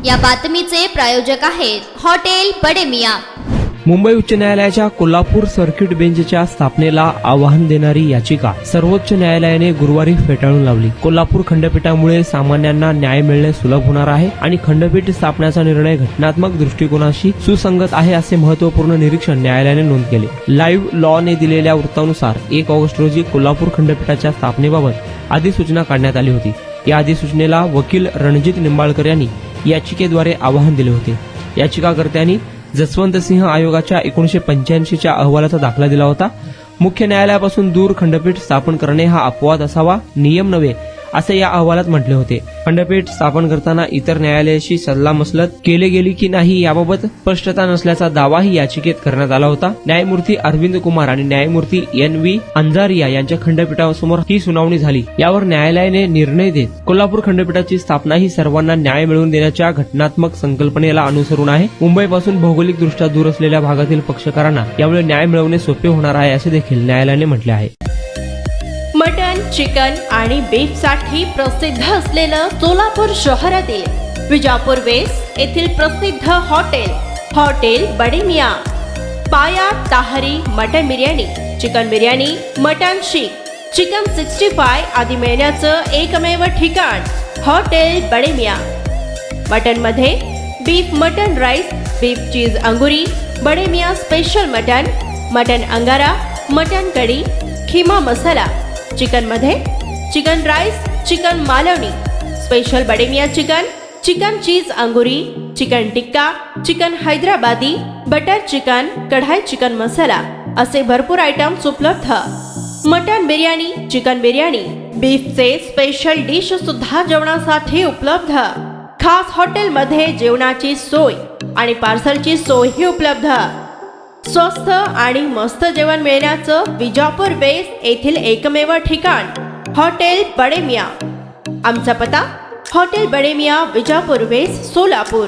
या बातमीचे प्रायोजक आहेत हॉटेल बडे मियां। मुंबई उच्च न्यायालयाच्या कोल्हापूर सर्किट बेंचच्या स्थापनेला आव्हान देणारी याचिका सर्वोच्च न्यायालयाने गुरुवारी फेटाळून लावली। कोल्हापूर खंडपीठामुळे सामान्यांना न्याय मिळणे सुलभ होणार आहे आणि खंडपीठ स्थापण्याचा निर्णय घटनात्मक दृष्टिकोनाशी सुसंगत आहे असे महत्वपूर्ण निरीक्षण न्यायालयाने नोंद केले। लाईव्ह लॉने दिलेल्या वृत्तानुसार 1 ऑगस्ट रोजी कोल्हापूर खंडपीठाच्या स्थापनेबाबत अधिसूचना काढण्यात आली होती। या अधिसूचनेला वकील रणजित निंबाळकर यांनी याचिकेद्वारे आवाहन दिले होते। याचिकाकर्त्यांनी जसवंत सिंह आयोगाच्या 1985च्या अहवालाचा दाखला दिला होता। मुख्य न्यायालयापासून दूर खंडपीठ स्थापन करणे हा अपवाद असावा, नियम नव्हे, असे या अहवालात म्हटले होते। खंडपीठ स्थापन करताना इतर न्यायालयाशी सल्लामसलत केले गेली की नाही याबाबत स्पष्टता नसल्याचा दावाही याचिकेत करण्यात आला होता। न्यायमूर्ती अरविंद कुमार आणि न्यायमूर्ती NV अंजारिया यांच्या खंडपीठासमोर ही सुनावणी झाली। यावर न्यायालयाने निर्णय देत कोल्हापूर खंडपीठाची स्थापना ही सर्वांना न्याय मिळवून देण्याच्या घटनात्मक संकल्पनेला अनुसरून आहे। मुंबईपासून भौगोलिकदृष्ट्या दूर असलेल्या भागातील पक्षकारांना यामुळे न्याय मिळवणे सोपे होणार आहे असे देखील न्यायालयाने म्हटले आहे। मटन, चिकन आणि बीफ साठी प्रसिद्ध असलेलं सोलापूर शहरातील विजापूर वेस्ट येथील प्रसिद्ध हॉटेल बडे मियां। पाया ताहरी mutton biryani, chicken biryani, mutton शीख, चिकन 65 आदी मिळण्याचं एकमेव ठिकाण हॉटेल बडे मियां। मटन मध्ये beef mutton rice, beef cheese अंगुरी, बडे मियां स्पेशल मटन अंगारा, मटन कढी, खिमा मसाला। चिकन मध्ये chicken rice, chicken Malvani, special Bade Miyan chicken, chicken cheese अंगुरी, चिकन टिक्का, चिकन हैदराबादी, बटर चिकन, कढाई चिकन मसाला असे भरपूर आयटम्स उपलब्ध। मटन बिर्याणी, चिकन बिर्याणी, बीफचे स्पेशल डिश सुद्धा जेवणासाठी उपलब्ध। खास हॉटेलमध्ये जेवणाची सोय आणि पार्सलची सोयही उपलब्ध। स्वस्त आणि मस्त जेवण मिळण्याचं विजापूर वेस्ट येथील एकमेव ठिकाण हॉटेल बडे मियां। आमचा पत्ता हॉटेल बडे मियां, विजापूर वेस्ट, सोलापूर।